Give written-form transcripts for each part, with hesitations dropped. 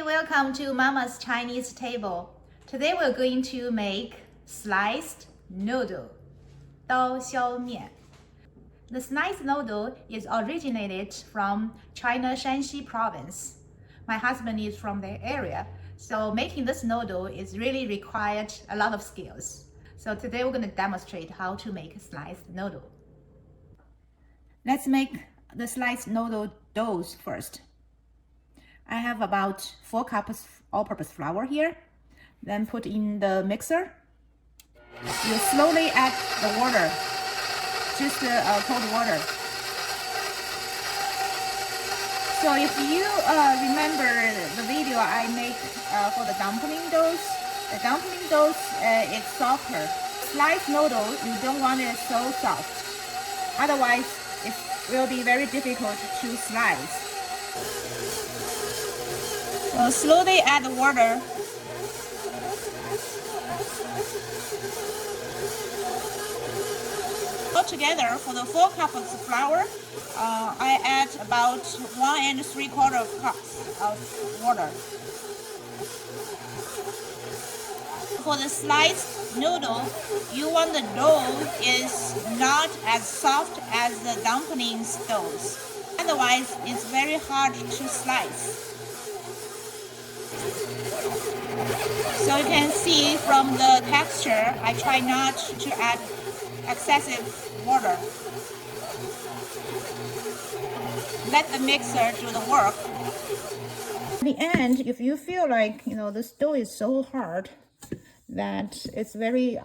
welcome to Mama's Chinese table. Today we're going to make sliced noodle, 刀削面. The sliced noodle is originated from China Shanxi province. My husband is from the area, so making this noodle is really required a lot of skills. So today we're going to demonstrate how to make sliced noodle. Let's make the sliced noodle dough first. I have about 4 cups all-purpose flour here. Then put in the mixer. You slowly add the water, just cold water. So if you remember the video I made for the dumpling dough, it's softer. Sliced noodle, you don't want it so soft. Otherwise, it will be very difficult to slice. So slowly add the water. Altogether, for the 4 cups of flour, I add about 1 3/4 cups of water. For the sliced noodle, you want the dough is not as soft as the dumplings dough. Otherwise, it's very hard to slice. So you can see from the texture, I try not to add excessive water. Let the mixer do the work. At the end, if you feel like this dough is so hard that it's very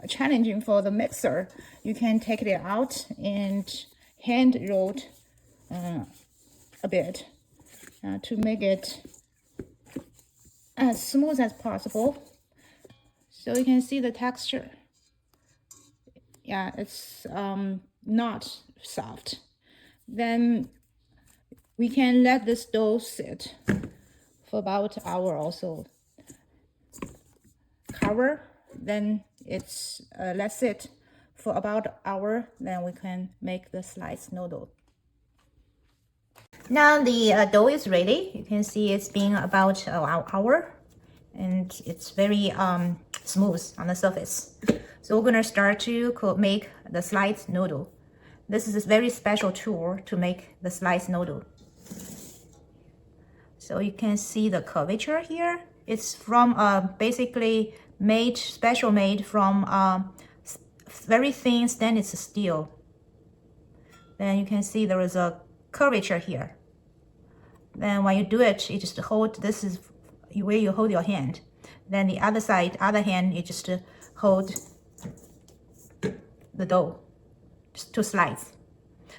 challenging for the mixer, you can take it out and hand roll a bit to make it as smooth as possible. So you can see the texture. Yeah, it's not soft. Then we can let this dough sit for about an hour or so. Cover, then it's let sit for about an hour. Then we can make the sliced noodle. Now the dough is ready. You can see it's been about an hour and it's very smooth on the surface. So we're gonna start to make the sliced noodle. This is a very special tool to make the sliced noodle. So you can see the curvature here. It's from basically special made from very thin stainless steel. Then you can see there is a curvature here. Then when you do it, you just hold, this is where you hold your hand. Then the other side, other hand, you just hold the dough just to slice.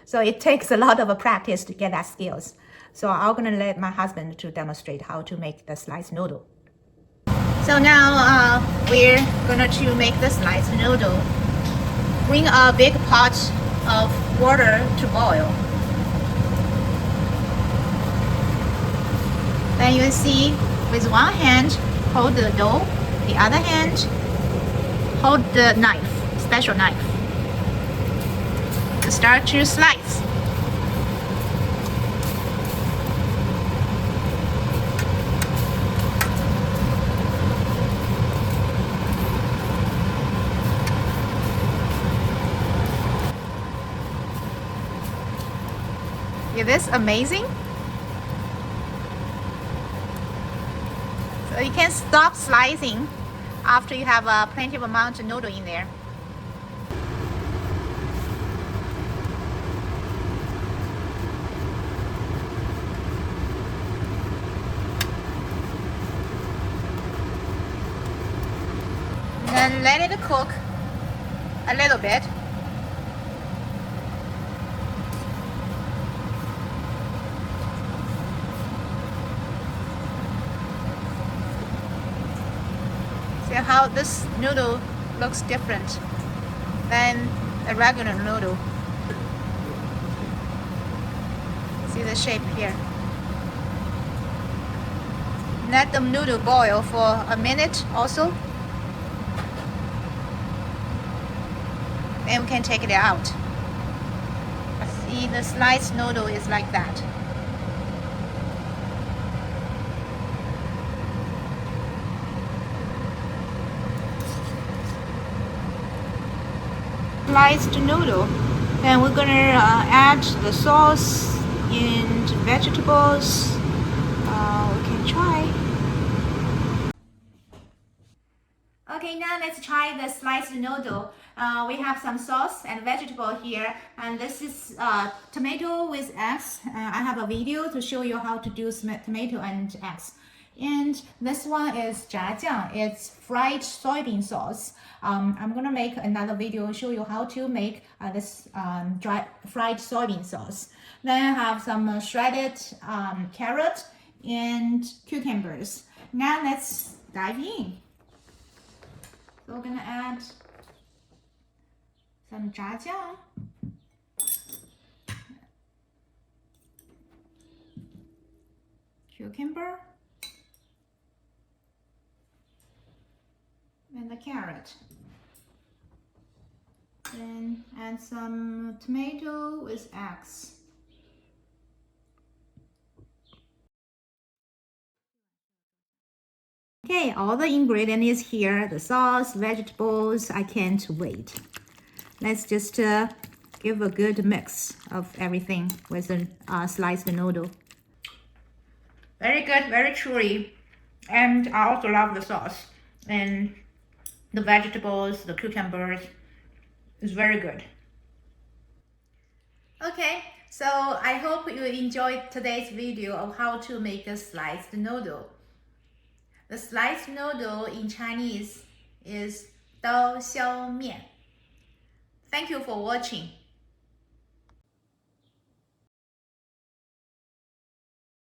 So it takes a lot of practice to get that skills. So I'm gonna let my husband to demonstrate how to make the sliced noodle. So now we're gonna to make the sliced noodle. Bring a big pot of water to boil. Then you see with one hand hold the dough, the other hand hold the knife, special knife. Start to slice. Is this amazing? So you can stop slicing after you have plenty of amount of noodle in there. Then let it cook a little bit. See how this noodle looks different than a regular noodle. See the shape here. Let the noodle boil for a minute also. Then we can take it out. See, the sliced noodle is like that. sliced noodle. Then we're gonna add the sauce and vegetables. We can try. Okay, now let's try the sliced noodle. We have some sauce and vegetable here, and this is tomato with eggs. I have a video to show you how to do tomato and eggs. And this one is 炸酱. It's fried soybean sauce. I'm gonna make another video show you how to make this fried soybean sauce. Then I have some shredded carrot and cucumbers. Now let's dive in. So we're gonna add some 炸酱, cucumber, and the carrot. Then add some tomato with eggs. Okay, all the ingredients is here, the sauce, vegetables. I can't wait. Let's just give a good mix of everything with the sliced noodle. Very good, very chewy. And I also love the sauce. And the vegetables, the cucumbers, is very good. Okay, so I hope you enjoyed today's video of how to make a sliced noodle. The sliced noodle in Chinese is 刀削面. Thank you for watching.